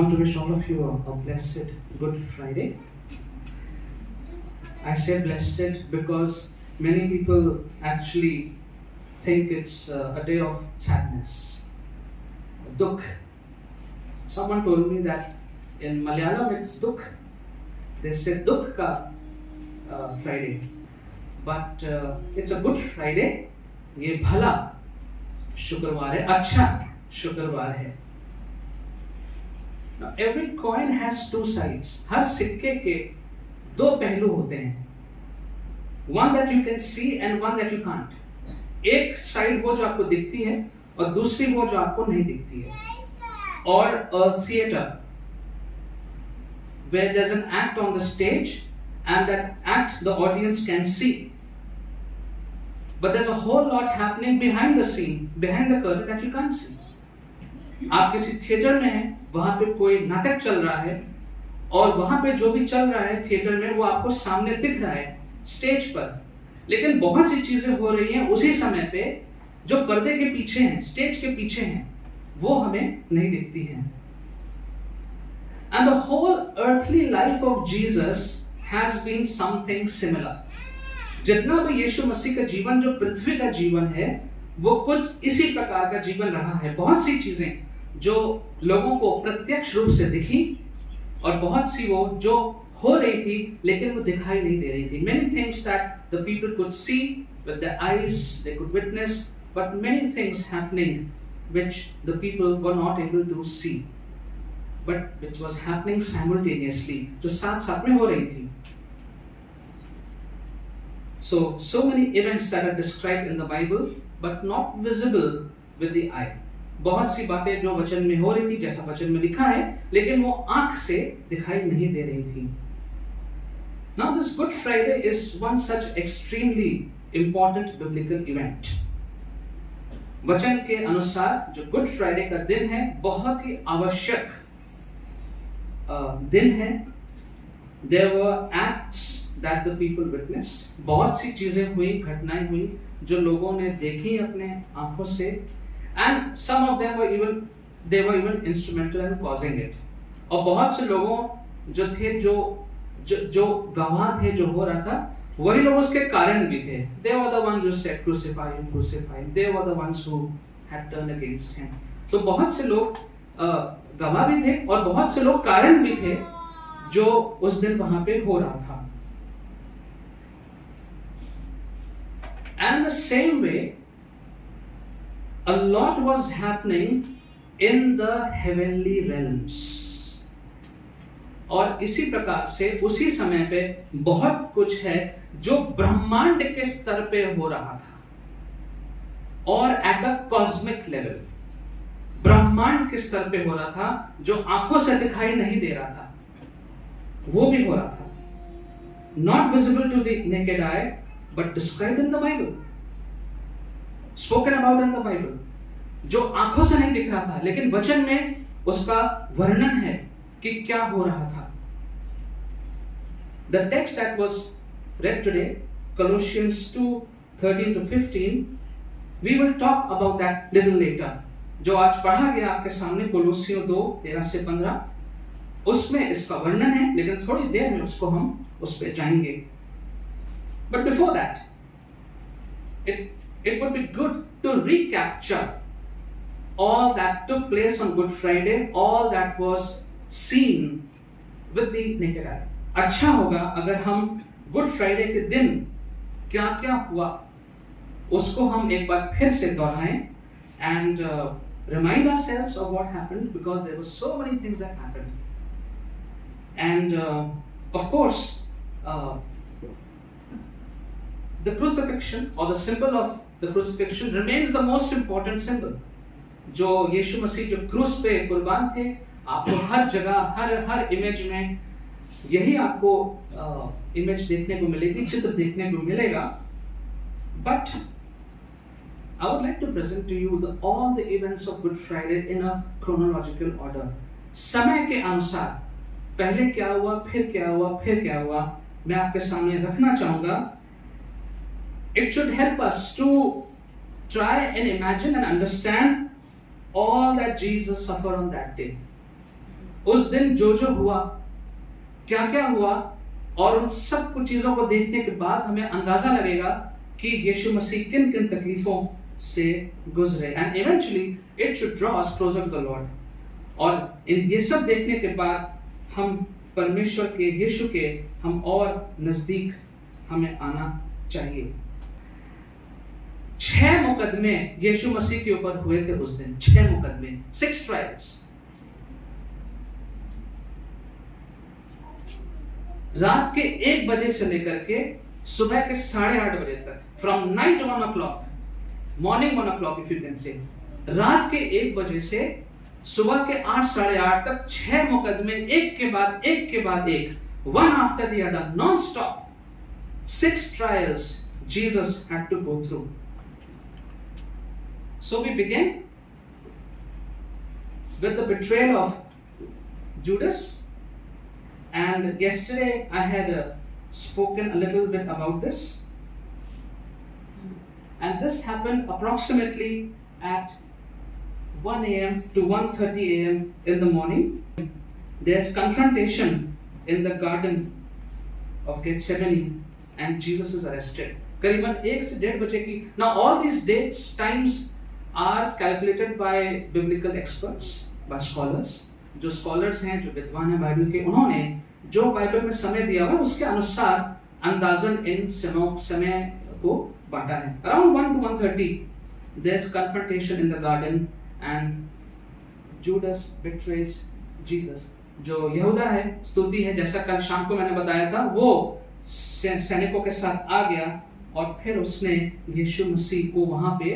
want to wish all of you a blessed Good Friday. I say blessed because many people actually think it's a day of sadness, dukh. Someone told me that in Malayalam it's dukh. They say dukh ka Friday, but it's a Good Friday. ये भला शुक्रवार है, अच्छा शुक्रवार है. Now every coin has two sides. हर सिक्के के दो पहलू होते हैं. One that you can see and one that you can't. एक साइड वो जो आपको दिखती है और दूसरी वो जो आपको नहीं दिखती है. Or a theater where there's an act on the stage and that act the audience can see. But there's a whole lot happening behind the scene, behind the curtain that you can't see. आप किसी theatre में हैं, वहां पे कोई नाटक चल रहा है और वहां पे जो भी चल रहा है थिएटर में वो आपको सामने दिख रहा है स्टेज पर. लेकिन बहुत सी चीजें हो रही हैं उसी समय पे जो पर्दे के पीछे हैं, स्टेज के पीछे हैं, वो हमें नहीं दिखती हैं. And the whole earthly life of Jesus has been something similar. जितना भी यीशु मसीह का जीवन जो पृथ्वी का जीवन है वो कुछ इसी प्रकार का जीवन रहा है. बहुत सी चीजें जो लोगों को प्रत्यक्ष रूप से दिखी और बहुत सी वो जो हो रही थी लेकिन वो दिखाई नहीं दे रही थी. Many things that the people could see with their eyes, they could witness, but many things happening which the people were not able to see, but which was happening simultaneously, जो साथ साथ में हो रही थी. So many events that are described in the Bible, but not visible with the eye. बहुत सी बातें जो वचन में हो रही थी, जैसा वचन में लिखा है, लेकिन वो आंख से दिखाई नहीं दे रही थी. Now this Good Friday is one such extremely important biblical event. वचन के अनुसार जो गुड फ्राइडे का दिन है बहुत ही आवश्यक दिन है. There were acts that the people witnessed. बहुत सी चीजें हुई, घटनाएं हुई जो लोगों ने देखी अपने आंखों से. And some of them were even instrumental in causing it. और बहुत से लोगों जो थे जो गवाह थे जो हो रहा था वही लोग उसके कारण भी थे. They were the ones who said crucify him, crucify him. They were the ones who had turned against him. तो बहुत से लोग गवाह भी थे और बहुत से लोग कारण भी थे जो उस दिन वहां पे हो रहा था. And the same way, a lot was happening in the heavenly realms. और इसी प्रकार से उसी समय पे बहुत कुछ है जो ब्रह्मांड के स्तर पे हो रहा था और एट अ कॉस्मिक लेवल. ब्रह्मांड के स्तर पे हो रहा था जो आंखों से दिखाई नहीं दे रहा था, वो भी हो रहा था. Not visible to the naked eye, but described in the Bible, spoken about in the Bible. जो आंखों से नहीं दिख रहा था लेकिन वचन में उसका वर्णन है कि क्या हो रहा था. The text that was read today, Colossians 2:13 to 15, we will talk about that little later. जो आज पढ़ा गया आपके सामने कोलोसियों 2:13 से 15, उसमें इसका वर्णन है लेकिन थोड़ी देर में उसको हम उस पे जाएंगे. But before that, it would be good to recapture all that took place on Good Friday, all that was seen with the naked eye. अच्छा होगा अगर हम गुड फ्राइडे के दिन क्या क्या हुआ उसको हम एक बार फिर से दोहराएं and remind ourselves of what happened, because there were so many things that happened. And of course, the crucifixion or the symbol of the crucifixion remains the most important symbol. जो यीशु मसीह जो क्रूस पे कुर्बान थे, आपको हर जगह हर इमेज में यही आपको इमेज देखने को मिलेगी, चित्र देखने को मिलेगा. But I would like to present to you all the events of Good Friday in a chronological order. समय के अनुसार पहले क्या हुआ, फिर क्या हुआ, फिर क्या हुआ, मैं आपके सामने रखना चाहूंगा. It should help us to try and imagine and understand all that Jesus suffered on that day. उस दिन जो जो हुआ, क्या क्या हुआ, और उन सब कुछ चीजों को देखने के बाद हमें अंदाजा लगेगा कि यीशु मसीह किन किन तकलीफों से गुजरे, and eventually it should draw us closer to the lord. और इन ये सब देखने के बाद हम परमेश्वर के, यीशु के हम और नजदीक हमें आना चाहिए। 6 मुकदमे यीशु मसीह के ऊपर हुए थे उस दिन, 6 मुकदमे, 6 ट्रायल्स। रात के 1 बजे से लेकर के सुबह के 8:30 बजे तक, from night 1 o'clock, morning 1 o'clock if you can say, रात के 1 बजे से सुबह के 8, 8:30 तक 6 मुकदमे एक के बाद एक, one after the other, non-stop, 6 trials Jesus had to go through. So we begin with the betrayal of Judas, and yesterday I had spoken a little bit about this, and this happened approximately at 1 a.m. to 1:30 a.m. in the morning. There's confrontation in the garden of Gethsemane and Jesus is arrested. करीबन 1 से 1:30 बजे की. Now all these dates, times are calculated by biblical experts, by scholars. जो scholars हैं, जो विद्वान हैं Bible के, उन्होंने जो बाइबल में समय दिया हुआ उसके अनुसार अंदाजन इन समय को बांटा है. Around 1 to 1:30 there's confrontation in the garden and Judas betrays Jesus. जो यहूदा है, स्तुति है, जैसा कल शाम को मैंने बताया था, वो सैनिकों के साथ आ गया और फिर उसने यीशु मसीह को वहां पे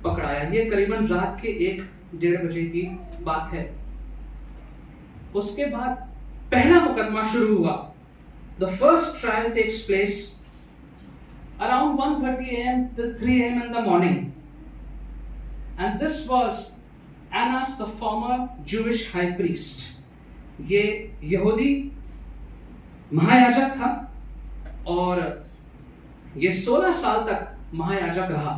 पकड़ाया. ये करीबन रात के 1-1:30 बजे की बात है. उसके बाद पहला मुकदमा शुरू हुआ. The first trial takes place around 1:30 a.m. till 3 a.m. in the morning, and this was Annas, the former Jewish high priest. ये यहूदी महायाजक था और ये 16 साल तक महायाजक रहा.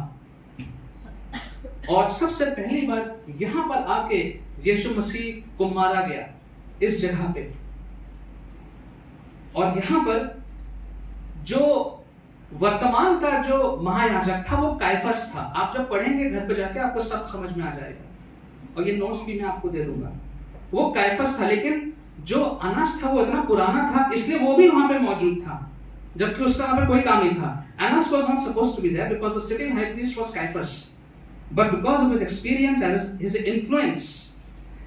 और सबसे पहली बार यहां पर आके यीशु मसीह को मारा गया इस जगह पे. और यहां पर जो वर्तमान का जो महायाजक था वो काइफस था. आप जब पढ़ेंगे घर पे जाके आपको सब समझ में आ जाएगा, और ये नोट्स भी मैं आपको दे दूंगा. वो काइफस था, लेकिन जो अनस था वो इतना पुराना था इसलिए वो भी वहां पे मौजूद था, जबकि उसका वहां पे कोई काम नहीं था. Annas was not supposed to be there because the sitting high priest was Caiaphas, but because of his experience and his influence,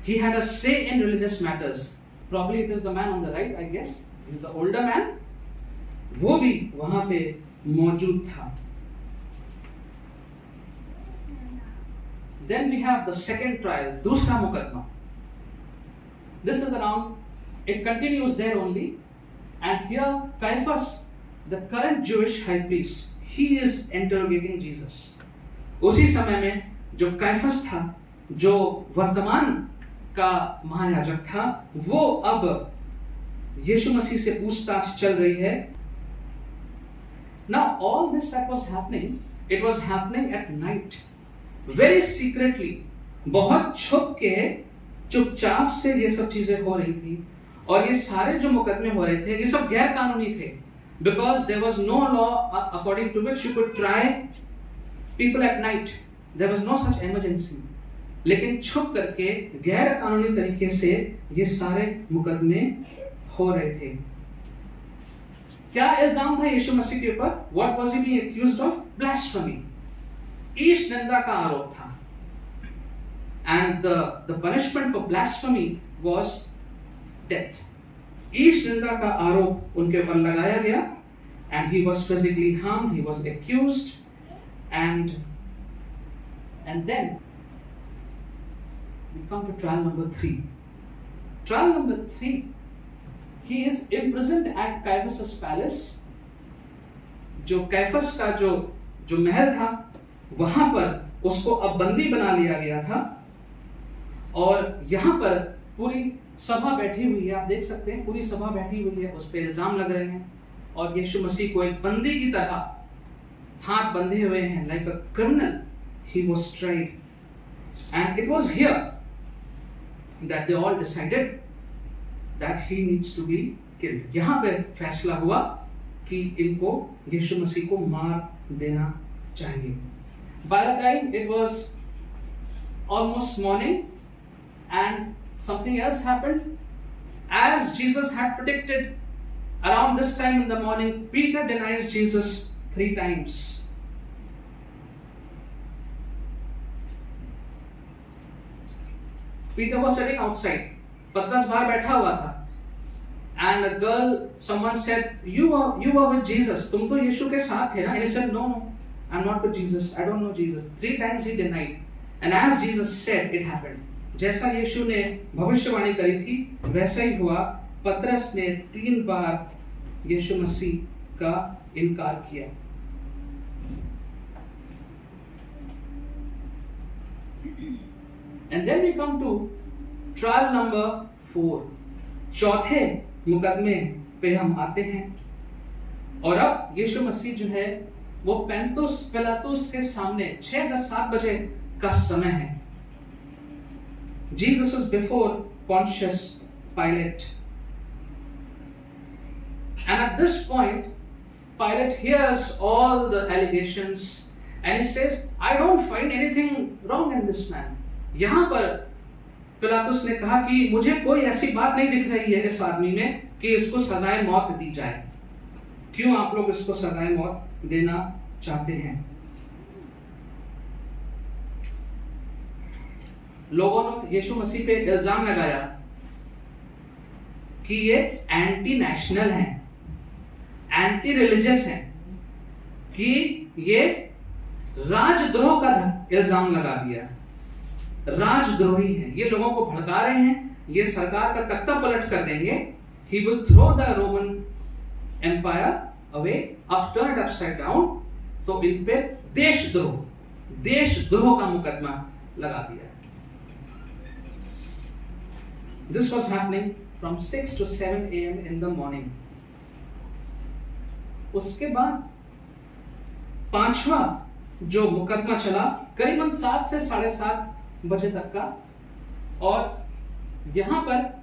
he had a say in religious matters. Probably it is the man on the right, I guess. He's the older man. वो भी वहां पे मौजूद था. Then we have the second trial, दूसरा मुकदमा. This is around, it continues there only, and here Caiaphas, the current Jewish high priest, he is interrogating Jesus. उसी समय में जो काइफस था, जो वर्तमान का महायाजक था, वो अब यीशु मसीह से पूछताछ चल रही है. Now all this that was happening, it was happening at night, very secretly. बहुत छुप के, चुपचाप से ये सब चीजें हो रही थी. और ये सारे जो मुकदमे हो रहे थे ये सब गैर कानूनी थे, because there was no law according to which you could try people at night. There was no such emergency. लेकिन छुप करके गैर कानूनी तरीके से ये सारे मुकदमे हो रहे थे. क्या इल्जाम था यीशु मसीह के ऊपर? What was he being accused of? Blasphemy. ईश निंदा का आरोप था. And the punishment for blasphemy was death. ईश निंदा का आरोप उनके ऊपर लगाया गया, and he was physically harmed, he was accused, and then we come to trial number 3. Trial number 3, he is imprisoned at Caiaphas' palace. जो कैफस का जो महल था वहां पर उसको अब बंदी बना लिया गया था, और यहां पर पूरी सभा बैठी हुई है. आप देख सकते हैं पूरी सभा बैठी हुई है, उस पर इल्जाम लग रहे हैं, और यीशु मसीह को एक बंदी की तरह हाथ बंधे हुए हैं, like a criminal he was tried. And it was here that they all decided that he needs to be killed. यहाँ पे फैसला हुआ कि इनको यीशु मसीह को मार देना चाहिए. By the time it was almost morning and something else happened. As Jesus had predicted, around this time in the morning, Peter denies Jesus 3 times. Peter was sitting outside. पतरस बाहर बैठा हुआ था. And a girl, someone said, you are with Jesus. तुम तो यीशु के साथ थे ना? And he said, no, I'm not with Jesus. I don't know Jesus. 3 times he denied. And as Jesus said, it happened. जैसा यीशु ने भविष्यवाणी करी थी, वैसा ही हुआ. पतरस ने 3 बार यीशु मसीह का इनकार किया. And then we come to trial number 4. चौथे मुकदमे पे हम आते हैं. और अब यीशु मसीह जो है वो पिलातुस के सामने 6 या 7 बजे का समय है. Jesus was before Pontius Pilate. And at this point, Pilate hears all the allegations and he says, I don't find anything wrong in this man. यहाँ पर पिलातुस ने कहा कि मुझे कोई ऐसी बात नहीं दिख रही है इस आदमी में कि इसको सजाए मौत दी जाए. क्यों आप लोग इसको सजाए मौत देना चाहते हैं? लोगों ने यीशु मसीह पे इल्जाम लगाया कि ये एंटी नेशनल हैं, एंटी रिलीजियस हैं, कि ये राजद्रोह का इल्जाम लगा दिया. राजद्रोही हैं, ये लोगों को भड़का रहे हैं, ये सरकार का तख्ता पलट कर देंगे. He will throw the Roman Empire away, upturn it upside down. तो इन पे देशद्रोह का मुकदमा लगा दिया. This was happening from 6 to 7 a.m. in the morning. उसके बाद 5वां जो मुकदमा चला करीबन 7 से 7:30 बजे तक का. और यहां पर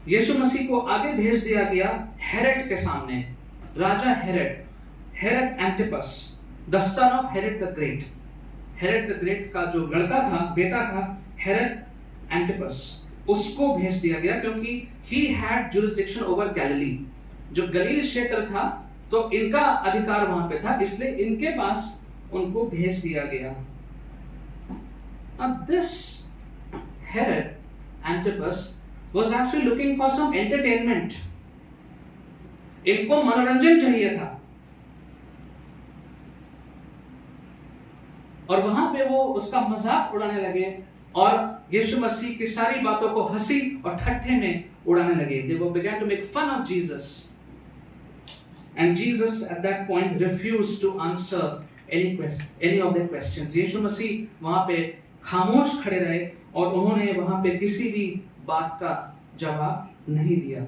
यीशु मसीह को आगे भेज दिया गया हेरोड के सामने. राजा Herod Antipas, the son of Herod the Great. Herod the Great का जो लड़का था, बेटा था, हेरोड एंटिपस, उसको भेज दिया गया क्योंकि he had jurisdiction over Galilee. जो गलील क्षेत्र था तो इनका अधिकार वहां पे था, इसलिए इनके पास उनको भेज दिया गया. Now this Herod Antipas was actually looking for some entertainment. इनको मनोरंजन चाहिए था और वहां पे वो उसका मजाक उड़ाने लगे और यीशु मसीह की सारी बातों को हंसी और ठट्ठे में उड़ाने लगे. They began to make fun of Jesus. And Jesus at that point refused to answer any of their questions. यीशु मसीह वहां पे खामोश खड़े रहे और उन्होंने वहां पे किसी भी बात का जवाब नहीं दिया.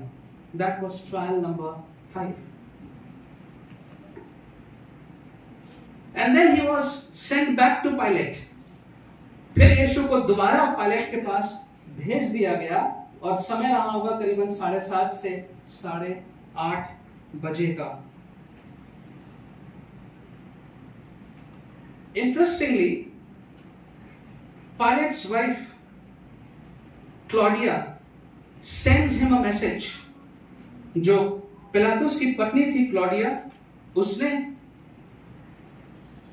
That was trial number 5. And then he was sent back to Pilate. फिर यीशु को दोबारा पायलट के पास भेज दिया गया और समय रहा होगा करीबन 7:30 से 8:30 बजे का. Interestingly, Pilate's wife Claudia sends him a message. जो पिलातुस की पत्नी थी क्लॉडिया, उसने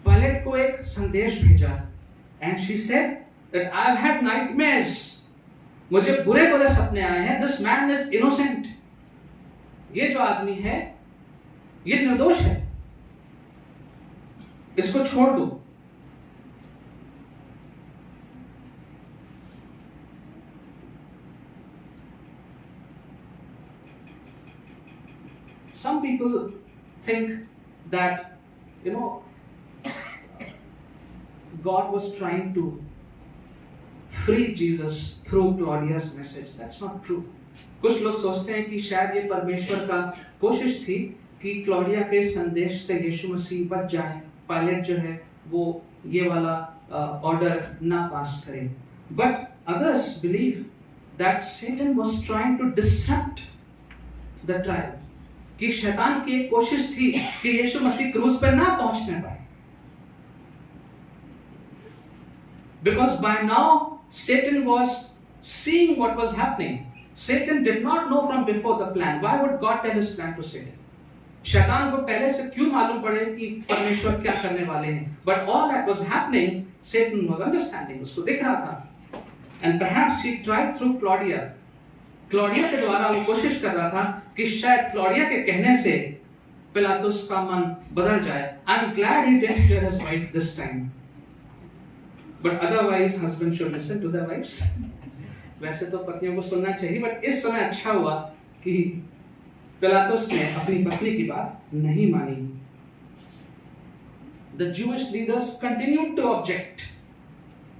पायलट को एक संदेश भेजा. And she said that I've had nightmares. मुझे बुरे सपने आए हैं. This man is innocent. ये जो आदमी है ये निर्दोष है, इसको छोड़ दो. Some people think that, God was trying to free Jesus through Claudia's message. That's not true. कुछ लोग सोचते हैं कि शायद ये परमेश्वर का कोशिश थी कि क्लॉडिया के संदेश से यीशु मसीह बच जाए, पायलट जो है वो ये वाला ऑर्डर ना पास करे. But others believe that Satan was trying to disrupt the trial. कि शैतान की एक कोशिश थी कि यीशु मसीह क्रूस पर ना पहुंचने पाए. Because by now Satan was seeing what was happening. Satan did not know from before the plan. Why would God tell his plan to Satan? शैतान को पहले से क्यों मालूम पड़े कि परमेश्वर क्या करने वाले हैं? But all that was happening, Satan was understanding. उसको दिख रहा था. And perhaps he tried through Claudia. Claudia के द्वारा वो कोशिश कर रहा था कि शायद क्लॉडिया के कहने से पिलातुस का मन बदल जाए. I'm glad he didn't hear his wife this time. But otherwise, husband should listen to their wives. वैसे तो पत्नियों को सुनना चाहिए, but इस समय अच्छा हुआ कि पिलातुस ने अपनी पत्नी की बात नहीं मानी. The Jewish leaders continued to object.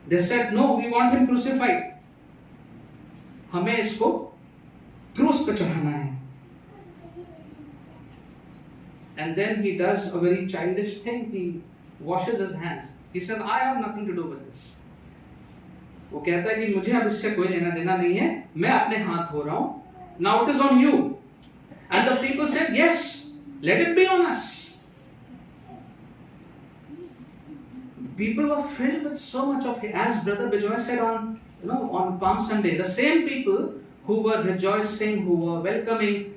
They said, "No, we want him crucified. हमें इसको क्रूस पर चढ़ाना है." And then he does a very childish thing. He washes his hands. He says, "I have nothing to do with this." वो कहता है कि मुझे अब इससे कोई लेना देना नहीं है, मैं अपने हाथ धो रहा हूं. Now it is on you. And the people said, "Yes, let it be on us." People were filled with so much of, as Brother Bijoy said on Palm Sunday, the same people who were rejoicing, who were welcoming,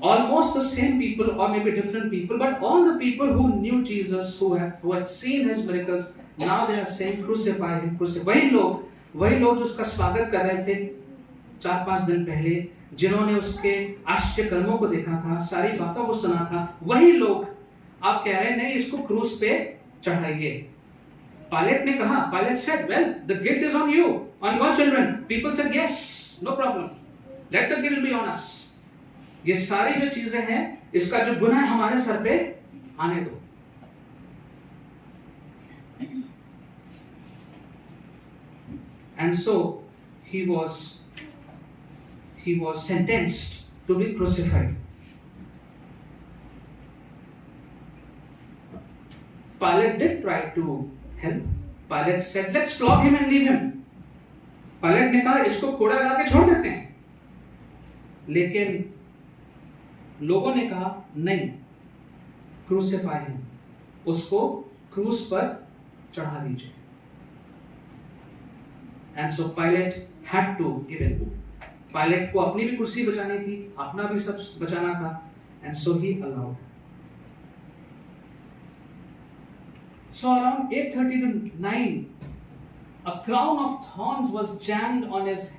almost the same people or maybe different people, but all the people who knew Jesus, who had seen his miracles, now they are saying, "Crucify him, crucify." वही लोग जो उसका स्वागत कर रहे थे 4-5 दिन पहले, जिन्होंने उसके आश्चर्य कर्मों को देखा था, सारी बातों को सुना था, वही लोग आप कह रहे हैं नहीं, इसको क्रूस पे चढ़ाइए. पायलट ने कहा, Pilate said, "Well, the guilt is on you, on your children." People said, "Yes, no problem. Let the guilt be on us." ये सारी जो चीजें हैं, इसका जो गुनाह हमारे सर पे आने दो. And so he was sentenced to be crucified. Pilate did try to help. Pilate said, "Let's flog him and leave him." Pilate ने कहा इसको कोड़ा लगा के छोड़ देते हैं. लेकिन लोगों ने कहा नहीं, क्रूसिफाई हिम, उसको क्रूस पर चढ़ा दीजिए. And so Pilate had to give in. Pilate को अपनी भी कुर्सी बचानी थी, अपना भी सब बचाना था, and so he allowed. So around 8:30 to 9, a crown of thorns was jammed on his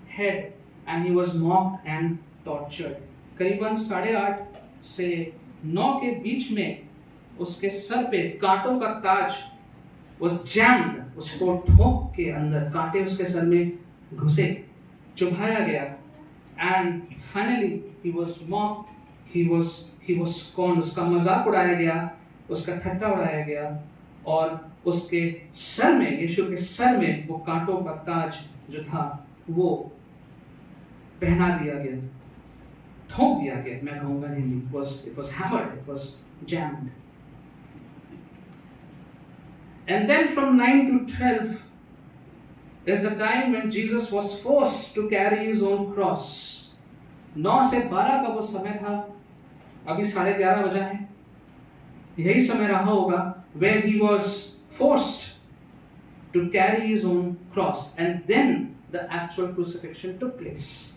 head and he was mocked and tortured. करीबन 8:30 से 9 के बीच में उसके सर पे कांटों का ताज was jammed, उसको ठोक के अंदर कांटे उसके सर में घुसे, चुभाया गया. And finally he was mocked, he was scorned, उसका मजाक उड़ाया गया, उसका ठट्टा उड़ाया गया, और उसके सर में, यीशु के सर में वो कांटों का ताज जो था वो पहना दिया गया, ठोक दिया गया. मैं कहूँगा Hindi, it was hammered, it was jammed. And then from 9 to 12 is the time when Jesus was forced to carry his own cross. 9 से 12 का वो समय था, अभी 11:30 बजा है, यही समय रहा होगा, where he was forced to carry his own cross, and then the actual crucifixion took place.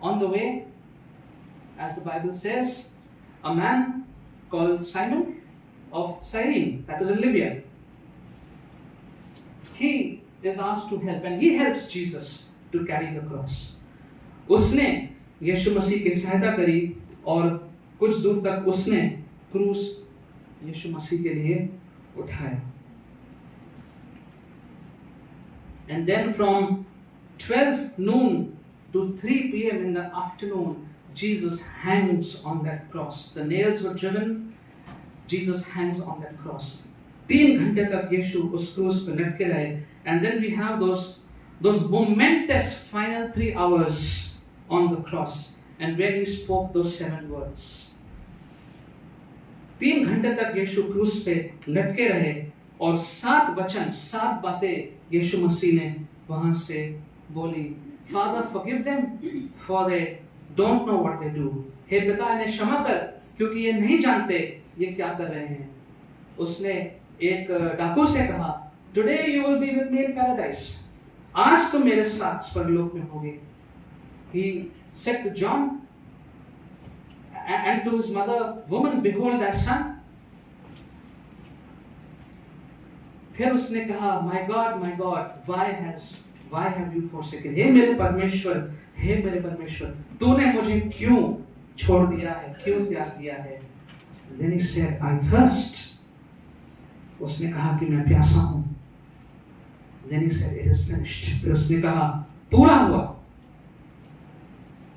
On the way, as the Bible says, a man called Simon of Cyrene, that is in Libya, he is asked to help, and he helps Jesus to carry the cross. उसने यीशु मसीह की सहायता करी और कुछ दूर तक उसने क्रूस यीशु मसीह के लिए उठाया. And then from 12 noon to 3 p.m. in the afternoon, Jesus hangs on that cross. The nails were driven, Jesus hangs on that cross. 3 घंटे तक यीशु उस क्रूस पर लटके रहे. And then we have those momentous final 3 hours on the cross, and where he spoke those 7 words. 3 घंटे तक यीशु क्रूस पे लटके रहे और 7 वचन, 7 बातें यीशु मसीह ने वहां से बोली, Father, forgive them, for they don't know what they do. हे पिता, इन्हें क्षमा कर, क्योंकि ये नहीं जानते ये क्या कर रहे हैं. उसने एक डाकू से कहा, Today you will be with me in paradise. आज तुम मेरे साथ स्वर्गलोक में होगे. He said to John and to his mother, Woman, behold thy son. फिर उसने कहा, My God, why have you forsaken? हे मेरे परमेश्वर, तूने मुझे क्यों छोड़ दिया है, क्यों त्याग दिया है? Then he said, I thirst. उसने कहा कि मैं प्यासा हूं. Then he said, It is finished. फिर उसने कहा, पूरा हुआ.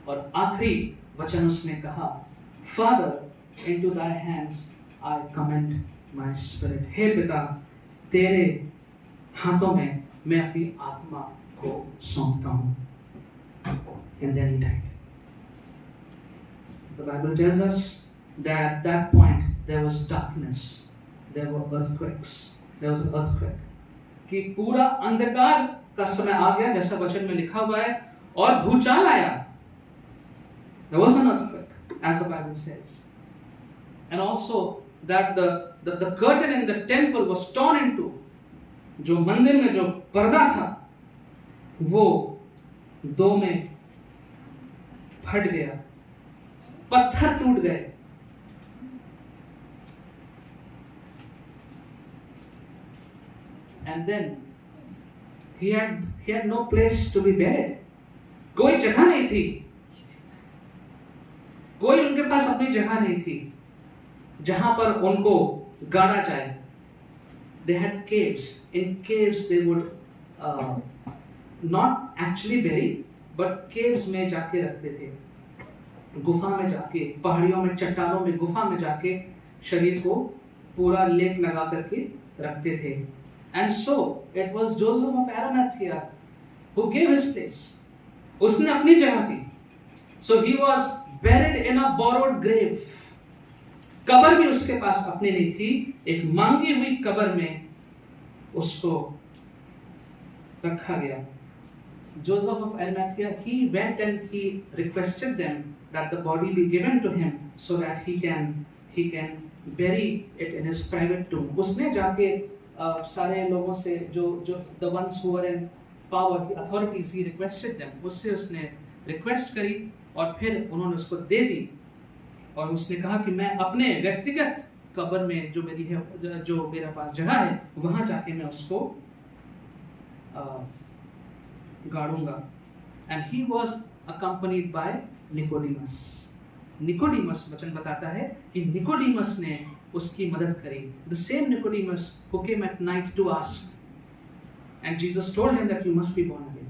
और आखिरी वचन उसने कहा, Father, into thy hands I commend my spirit. हे पिता, तेरे हाथों में मैं अपनी आत्मा को सौंपता हूं. And then he died. The Bible tells us that at that point there was darkness, there were earthquakes, there was an earthquake. कि पूरा अंधकार का समय आ गया, जैसा वचन में लिखा हुआ है, और भूचाल आया. There was an earthquake, as the Bible says. And also that the curtain in the temple was torn into. जो मंदिर में जो पर्दा था वो दो में फट गया, पत्थर टूट गए. And then he had no place to be buried. कोई जगह नहीं थी, कोई उनके पास अपनी जगह नहीं थी जहां पर उनको गाड़ा जाए. They had caves. In caves they would not actually bury, but caves में जाके रखते थे. गुफा में जाके, पहाड़ियों में, चट्टानों में, गुफा में जाके शरीर को पूरा लेप लगा करके रखते थे. And so it was Joseph of Arimathea who gave his place. उसने अपनी जगह दी. So he was buried in a borrowed grave. Cover भी उसके पास अपनी नहीं थी, एक मांगी हुई कबर में उसको रखा गया. Joseph of Arimathea, he went and he requested them that the body be given to him so that he can bury it in his private tomb. उसने जाके सारे लोगों से जो the ones who were in power, the authorities, he requested them. उससे उसने request करी और फिर उन्होंने उसको दे दी. और उसने कहा कि मैं अपने व्यक्तिगत कब्र में जो मेरी है, जो मेरा पास जगह है, वहां जाके मैं उसको गाड़ूंगा. And he was accompanied by Nicodemus. Nicodemus वचन बताता है कि निकोडिमस ने उसकी मदद करी. The same Nicodemus who came at night to ask and Jesus told him that you must be born again.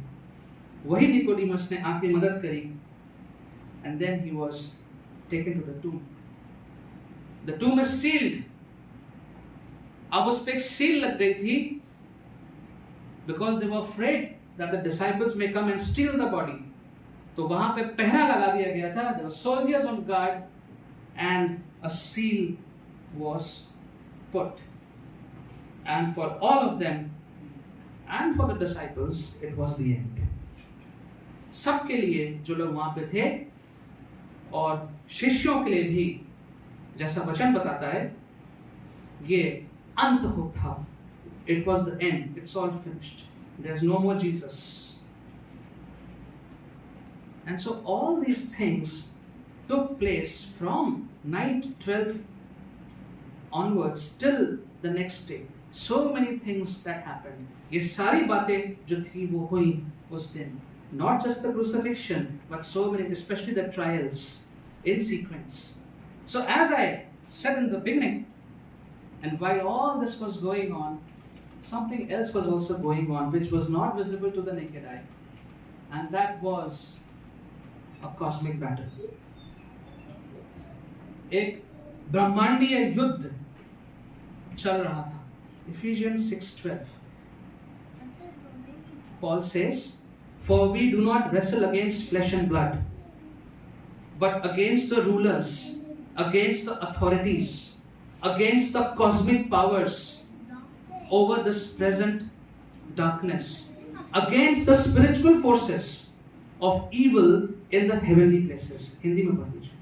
वही निकोडिमस ने आके मदद करी. And then he was taken to the tomb. The tomb is sealed. अब उस पे एक seal लग गई थी because they were afraid that the disciples may come and steal the body. तो वहां पे पहरा लगा दिया गया था. There were soldiers on guard and a seal was put. And for all of them and for the disciples it was the end. सबके लिए जो लोग वहां पे थे और शिष्यों के लिए भी, जैसा वचन बताता है, ये अंत हो था. It was the end. It's all finished. There's no more Jesus. And so all these things took place from night 12 onwards till the next day. So many things that happened. ये सारी बातें जो थी वो हुई उस दिन. Not just the crucifixion, but so many, especially the trials in sequence. So as I said in the beginning, and while all this was going on, something else was also going on which was not visible to the naked eye, and that was a cosmic battle. एक ब्रह्मांडीय युद्ध चल रहा था. Ephesians 6:12. Paul says, "For we do not wrestle against flesh and blood, but against the rulers, against the authorities, against the cosmic powers over this present darkness, against the spiritual forces of evil in the heavenly places. Hindi में पढ़ लीजिए.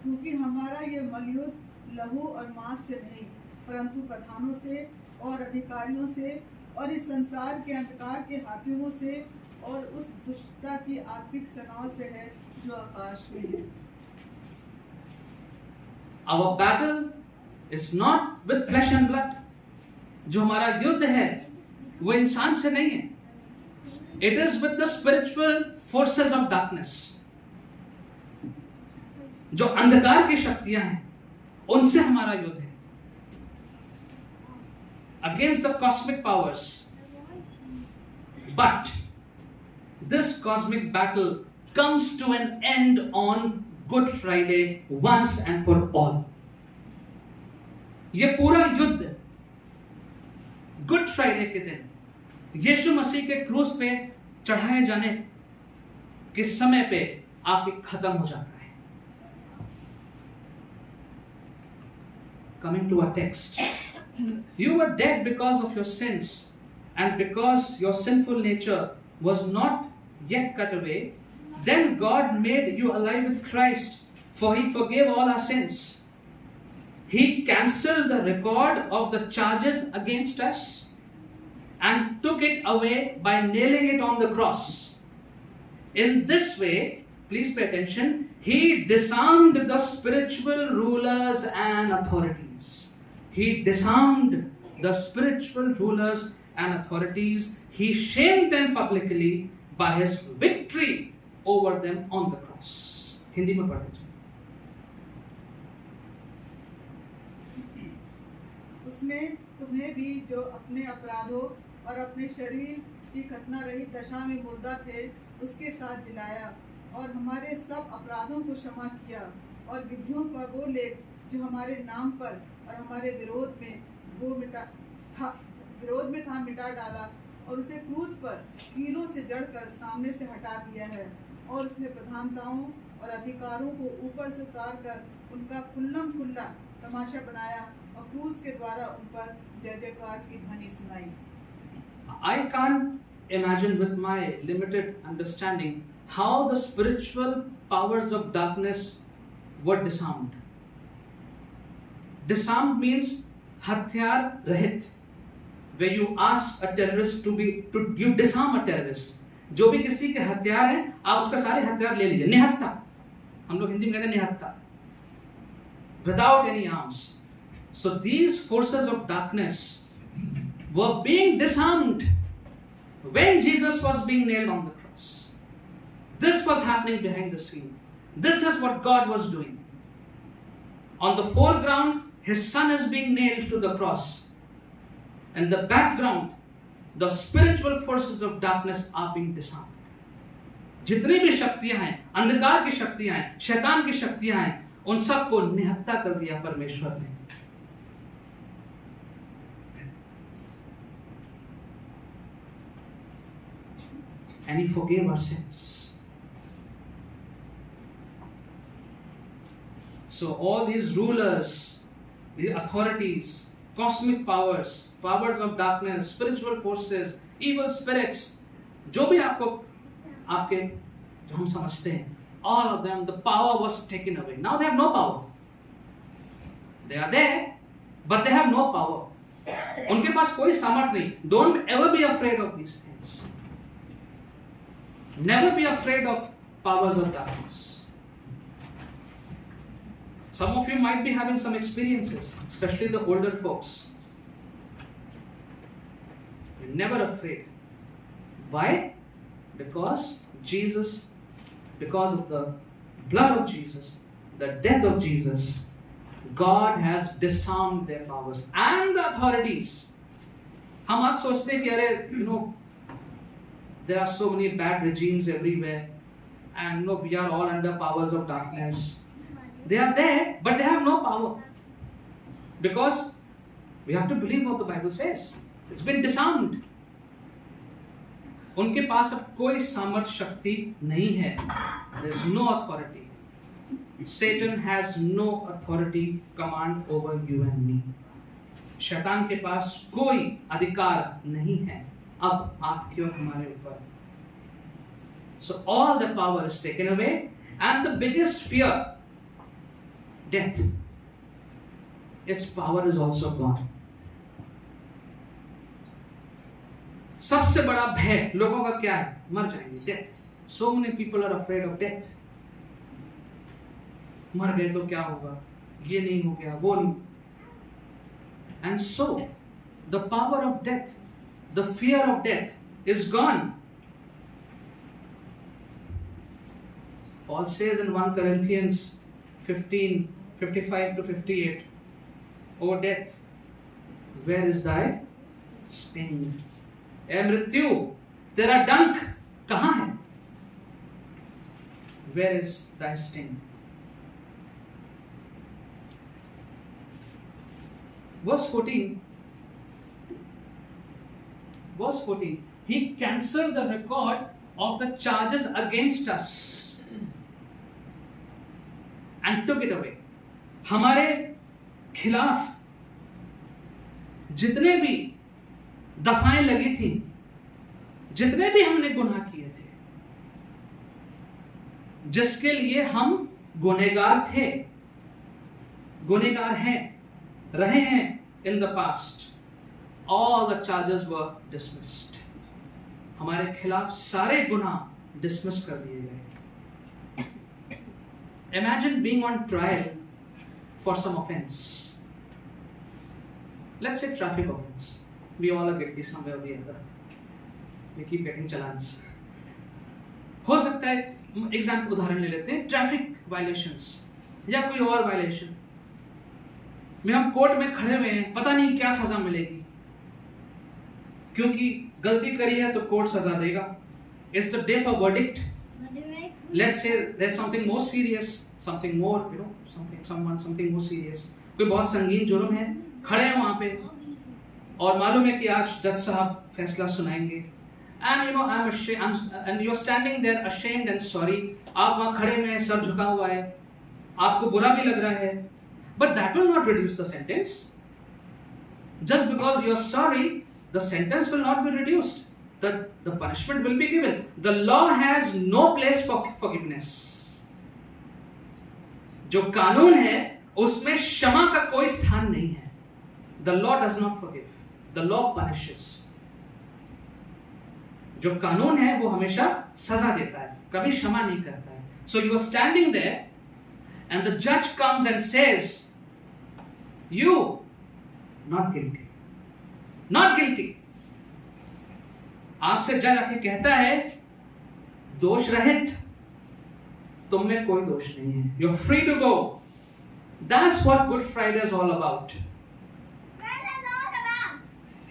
क्योंकि हमारा ये मलयुद्ध लहू और मांस से नहीं परंतु प्रधानों से और अधिकारियों से और इस संसार के अंधकार के हाकिमों से और उस दुष्टता की आत्मिक सेनाओं से है जो आकाश में है. Our battle is not with flesh and blood. जो हमारा युद्ध है वो इंसान से नहीं है. It is with the spiritual forces of darkness. जो अंधकार की शक्तियां हैं उनसे हमारा युद्ध है. Against the cosmic powers. But this cosmic battle comes to an end on Good Friday once and for all. ये पूरा युद्ध गुड फ्राइडे के दिन यीशु मसीह के क्रूस पे चढ़ाए जाने के समय पे आके खत्म हो जाता है. Coming to our text, you were dead because of your sins, and because your sinful nature was not yet cut away, then God made you alive with Christ, for He forgave all our sins. He cancelled the record of the charges against us and took it away by nailing it on the cross. In this way, please pay attention, He disarmed the spiritual rulers and authorities. He disarmed the spiritual rulers and authorities. He shamed them publicly by His victory over them on the cross. Hindi में पढ़ लीजिए. उसने तुम्हें भी जो अपने अपराधों और अपने शरीर की खतना रहित दशा में मुर्दा थे उसके साथ जिलाया और हमारे सब अपराधों को क्षमा किया और विधियों का वो लेख जो हमारे नाम पर और हमारे विरोध में था मिटा डाला और उसे क्रूस पर कीलों से जड़कर सामने से हटा दिया है. और उसने प्रधानताओं और अधिकारों को ऊपर से उतार कर उनका खुल्लम खुल्ला तमाशा बनाया और क्रूस के द्वारा उन पर जय जयकार की ध्वनि सुनाई. I can't imagine with my limited understanding how the spiritual powers of darkness were disarmed. Disarmed means हथियार रहित. Where you ask a terrorist you disarm a terrorist. जो भी किसी के हथियार हैं आप उसका सारे हथियार ले लीजिए. निहत्था, हम लोग हिंदी में कहते हैं निहत्था. Without any arms. So these forces of darkness were being disarmed when Jesus was being nailed on the cross. This was happening behind the scene. This is what God was doing. On the foreground, His Son is being nailed to the cross. In the background, the spiritual forces of darkness are being disarmed. जितनी भी शक्तियां हैं, अंधकार की शक्तियां हैं, शैतान की शक्तियां हैं, उन सबको निहत्था कर दिया परमेश्वर ने. And He forgave our sins. So all these rulers, the authorities, cosmic powers, powers of darkness, spiritual forces, evil spirits, जो भी आपके जो हम समझते हैं, all of them, the power was taken away. Now they have no power. They are there, but they have no power. उनके पास कोई सामर्थ्य नहीं. Don't ever be afraid of these things. Never be afraid of powers of darkness. Some of you might be having some experiences, especially the older folks. You're never afraid. Why? Because of the blood of Jesus, the death of Jesus, God has disarmed their powers and the authorities. हम आज सोचते हैं कि अरे there are so many bad regimes everywhere, and we are all under powers of darkness. They are there, but they have no power. Because we have to believe what the Bible says. It's been disarmed. उनके पास अब कोई सामर्थ शक्ति नहीं है. There is no authority. Satan has no authority, command over you and me. शैतान के पास कोई अधिकार नहीं है. अब आपके और हमारे ऊपर. So all the power is taken away, and the biggest fear, death, its power is also gone. सबसे बड़ा भय लोगों का क्या है? मर जाएंगे, death. So many people are afraid of death. मर गए तो क्या होगा? ये नहीं हो गया, वो नहीं. And so the power of death, the fear of death is gone. Paul says in 1 Corinthians 15, 55 to 58, O death, where is thy sting? ए मृत्यु, तेरा डंक कहाँ है? Where is thy sting? Verse 14. Verse 14. He cancelled the record of the charges against us and took it away. हमारे खिलाफ जितने भी दफाएं लगी थी, जितने भी हमने गुनाह किए थे, जिसके लिए हम गुनहगार थे, गुनहगार हैं, रहे हैं in the past, all the charges were dismissed. हमारे खिलाफ सारे गुनाह डिसमिस कर दिए गए. Imagine being on trial for some offense. Let's say traffic offense. We all are guilty somewhere or the other. We keep getting challans. हो सकता है, एग्जाम्पल उदाहरण ले लेते हैं, ट्रैफिक वायलेशंस या कोई और वायलेशन में हम कोर्ट में खड़े हुए हैं, पता नहीं क्या सजा मिलेगी, क्योंकि गलती करी है तो कोर्ट सजा देगा. It's the day for verdict. Let's say there's something more serious, something more, something more serious. कोई बहुत संगीन जुर्म है, खड़े हैं वहां पे और मालूम है कि आज जज साहब फैसला सुनाएंगे. And I'm ashamed, and you're standing there ashamed and sorry. आप वहां खड़े में सर झुका हुआ है, आपको बुरा भी लग रहा है, but that will not reduce the sentence. Just because you're sorry, the sentence will not be reduced. The punishment will be given. The law has no place for forgiveness. जो कानून है उसमें क्षमा का कोई स्थान नहीं है. The law does not forgive. The law punishes. जो कानून है वो हमेशा सजा देता है, कभी क्षमा नहीं करता है. So you are standing there and the judge comes and says, you not guilty, not guilty. आपसे जज आके कहता है दोष रहित, तुम में कोई दोष नहीं है. You're free to go. That's what Good Friday is all about.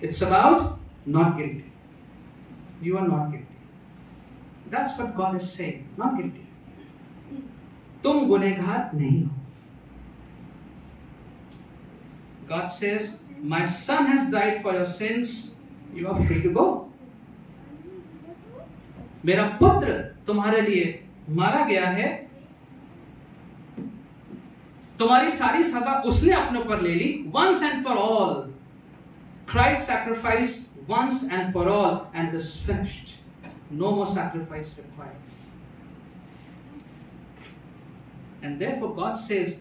It's about not guilty. You are not guilty. That's what God is saying. Not guilty. तुम गुनहगार नहीं हो. God says, my son has died for your sins. You are free to go. मेरा पुत्र तुम्हारे लिए मारा गया है, तुम्हारी सारी सजा उसने अपने ऊपर ले ली. Once and for all. Christ sacrificed once and for all and is finished. No more sacrifice required. And therefore God says,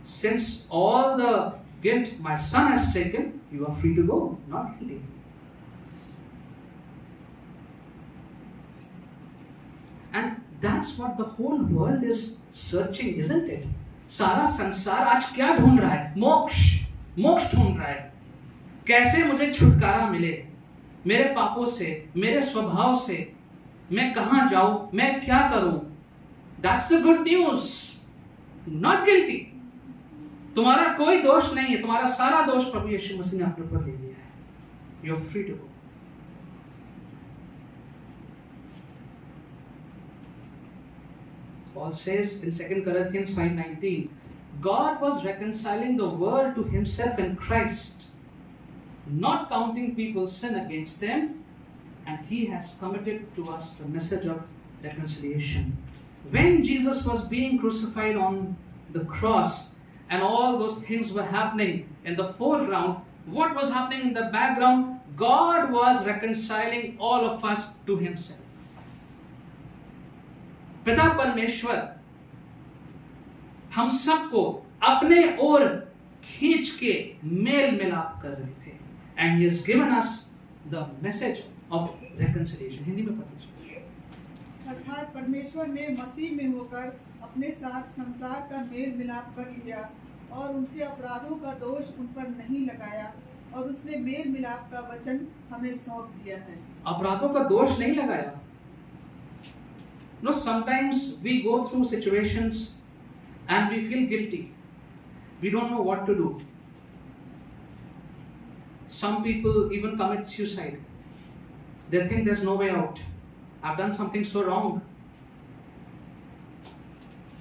since all the guilt my son has taken, you are free to go, not guilty. And that's what the whole world is searching, isn't it? सारा संसार आज क्या ढूंढ रहा है? मोक्ष ढूंढ रहा है. कैसे मुझे छुटकारा मिले मेरे पापों से, मेरे स्वभाव से, मैं कहां जाऊं, मैं क्या करूं? That's the good news. Not guilty. तुम्हारा कोई दोष नहीं है, तुम्हारा सारा दोष प्रभु यीशु मसीह ने अपने ऊपर ले लिया है. You're free to go. Paul says in 2 Corinthians 5:19, God was reconciling the world to himself in Christ, not counting people's sin against them, and he has committed to us the message of reconciliation. When Jesus was being crucified on the cross and all those things were happening in the foreground, what was happening in the background? God was reconciling all of us to Himself. पिता परमेश्वर हम सबको अपने ओर खींच के mail मिलाप कर रहे थे. And He has given us the message of reconciliation. Hindi में पढ़िए. अर्थात परमेश्वर ने मसीह में होकर अपने साथ संसार का मेल मिलाप कर लिया और उनके अपराधों का दोष उन पर नहीं लगाया और उसने मेल मिलाप का वचन हमें सौंप दिया है. अपराधों का दोष नहीं लगाया. No, sometimes we go through situations and we feel guilty. We don't know what to do. Some people even commit suicide. They think there's no way out. I've done something so wrong.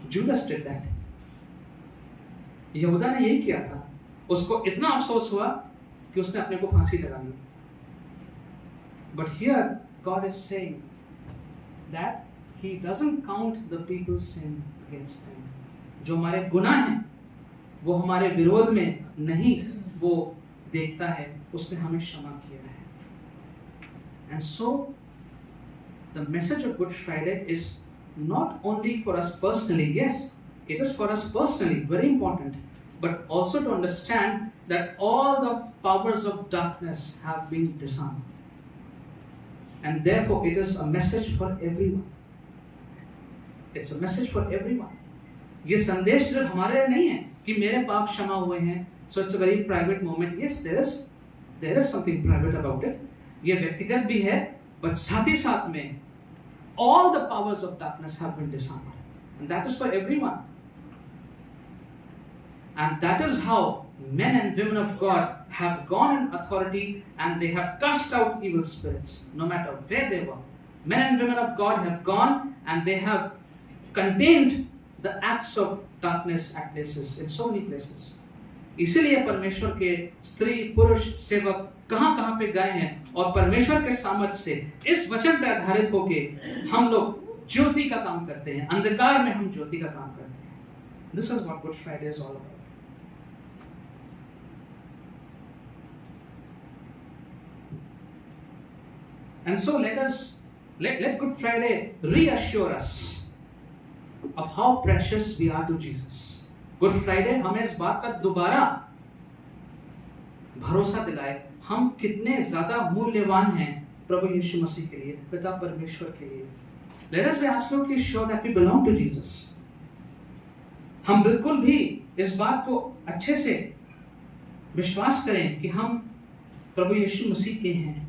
Judas did that. यहूदा ने यही किया था. उसको इतना अफसोस हुआ कि उसने अपने को फांसी लगा ली. But here God is saying that He doesn't count the people's sin against them. जो हमारे गुनाह हैं वो हमारे विरोध में नहीं वो देखता है. उसने हमें क्षमा किया है. And so the message of Good Friday is not only for us personally. Yes, it is for us personally, very important, but also to understand that all the powers of darkness have been disarmed. And therefore it is a message for everyone. It's a message for everyone. ये संदेश सिर्फ हमारे लिए नहीं है कि मेरे पाप क्षमा हुए हैं. So it's a very private moment. Yes, there is something private about it. ये व्यक्तिगत भी है, but साथ ही साथ में all the powers of darkness have been disarmed. And that is for everyone. And that is how men and women of God have gone in authority and they have cast out evil spirits, no matter where they were. Men and women of God have gone and they have contained the acts of darkness at places, in so many places. इसीलिए परमेश्वर के स्त्री पुरुष सेवक कहां पे गए हैं और परमेश्वर के सामर्थ्य से इस वचन पर आधारित होके हम लोग ज्योति का काम करते हैं. अंधकार में हम ज्योति का काम करते हैं. This is what Good Friday is all about. And so let Good Friday reassure us of how precious we are to Jesus. Good Friday हमें इस बात का दोबारा भरोसा दिलाए हम कितने ज्यादा मूल्यवान हैं प्रभु यीशु मसीह के लिए, पिता परमेश्वर के लिए. Let us be absolutely sure that we belong to Jesus. हम बिल्कुल भी इस बात को अच्छे से विश्वास करें कि हम प्रभु यीशु मसीह के हैं.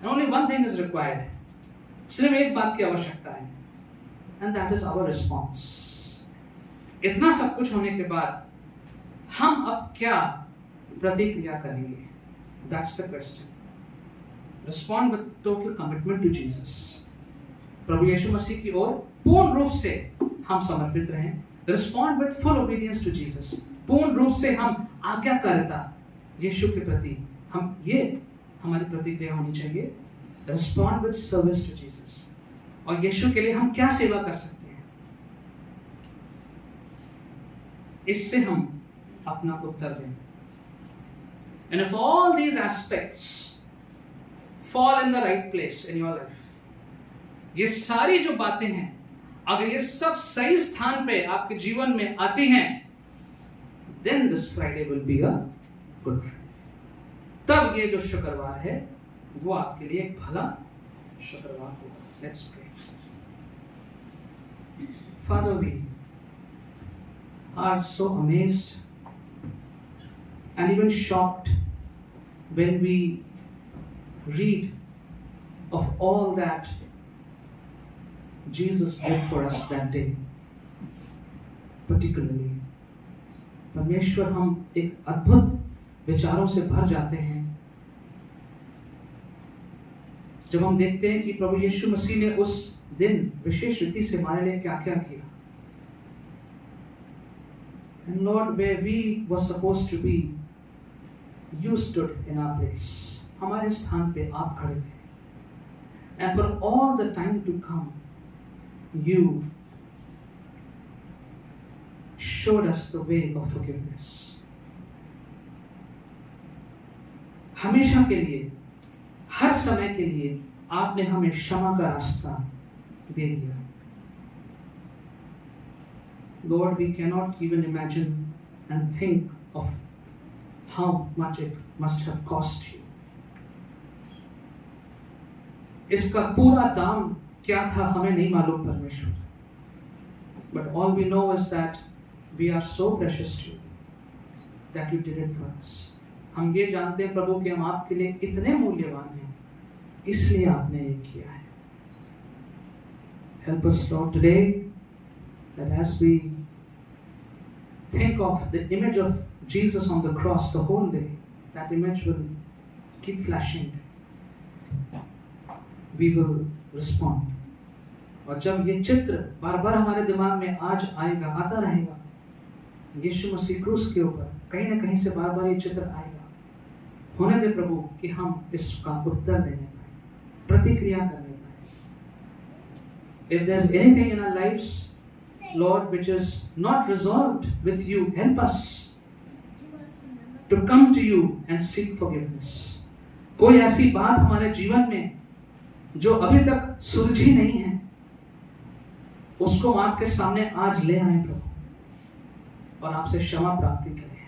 And only one thing is required. सिर्फ एक बात की आवश्यकता है. And that is our response. इतना सब कुछ होने के बाद हम अब क्या प्रतिक्रिया करेंगे? That's the question. Respond with total commitment to Jesus. प्रभु यीशु मसीह की ओर पूर्ण रूप से हम समर्पित रहें. Respond with full obedience to Jesus. पूर्ण रूप से हम आज्ञाकारिता यीशु के प्रति हम ये हमारी प्रतिक्रिया होनी चाहिए. Respond with service to Jesus. और यीशु के लिए हम क्या सेवा कर सकते हैं? इससे हम अपना उत्तर दें. And if all these aspects fall in the right place in your life, ये सारी जो बातें हैं अगर ये सब सही स्थान पे आपके जीवन में आती हैं, then this Friday will be a good Friday. तब ये जो शुक्रवार है वो आपके लिए एक भला शुक्रवार होगा. Let's pray. Father, we are so amazed and even shocked when we read of all that Jesus did for us that day. Particularly, परमेश्वर हम एक अद्भुत विचारों से भर जाते हैं जब हम देखते हैं कि प्रभु यीशु मसीह ने उस दिन विशेष रीति से हमारे लिए क्या क्या किया. And Lord, where we were supposed to be, you stood in our place. हमारे स्थान पे आप खड़े थे. And for all the time to come, you showed us the way of forgiveness. हमेशा के लिए, हर समय के लिए आपने हमें क्षमा का रास्ता दे दिया। Lord, we cannot even imagine and think of how much it must have cost you. इसका पूरा दाम क्या था हमें नहीं मालूम परमेश्वर, but all we know is that we are so precious to you that you did it for us. हम ये जानते हैं प्रभु कि हम आपके लिए इतने मूल्यवान हैं, इसलिए आपने ये किया है। Help us, Lord, today, that as we think of the image of Jesus on the cross the whole day, that image will keep flashing. We will respond. और जब ये चित्र बार बार हमारे दिमाग में आज आएगा, आता रहेगा, यीशु मसीह क्रूस के ऊपर कहीं ना कहीं से बार बार ये चित्र आएगा, होने दे प्रभु कि हम इसका उत्तर देने पाए, प्रतिक्रिया करने पाए। If there's anything in our lives, Lord, which is not resolved with you, help us to come to you and seek forgiveness. कोई ऐसी बात हमारे जीवन में जो अभी तक सुलझी नहीं है, उसको आपके सामने आज ले आए प्रभु और आपसे क्षमा प्राप्ति करें।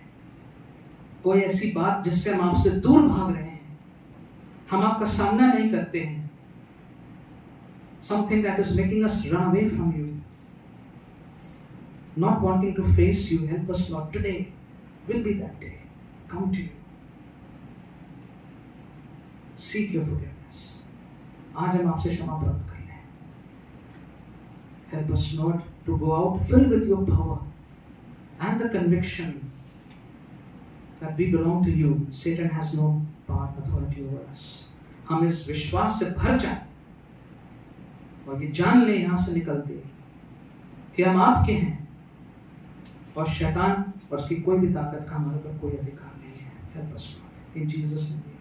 कोई ऐसी बात जिससे हम आपसे दूर भाग रहे हैं, हम आपका सामना नहीं करते हैं, something that is making us run away from you, not wanting to face you, help us, Lord. Today will be that day. Come to you. Seek your forgiveness. आज हम आपसे क्षमा प्राप्त कर लें। Help us, Lord, to go out filled with your power and the conviction that we belong to you. Satan has no power, authority over us. हम इस विश्वास से भर जाएं और ये जान लें यहाँ से निकलते कि हम आपके हैं और शैतान और उसकी कोई भी ताकत का हमारे पर कोई अधिकार नहीं है। Help us, Lord. In Jesus' name.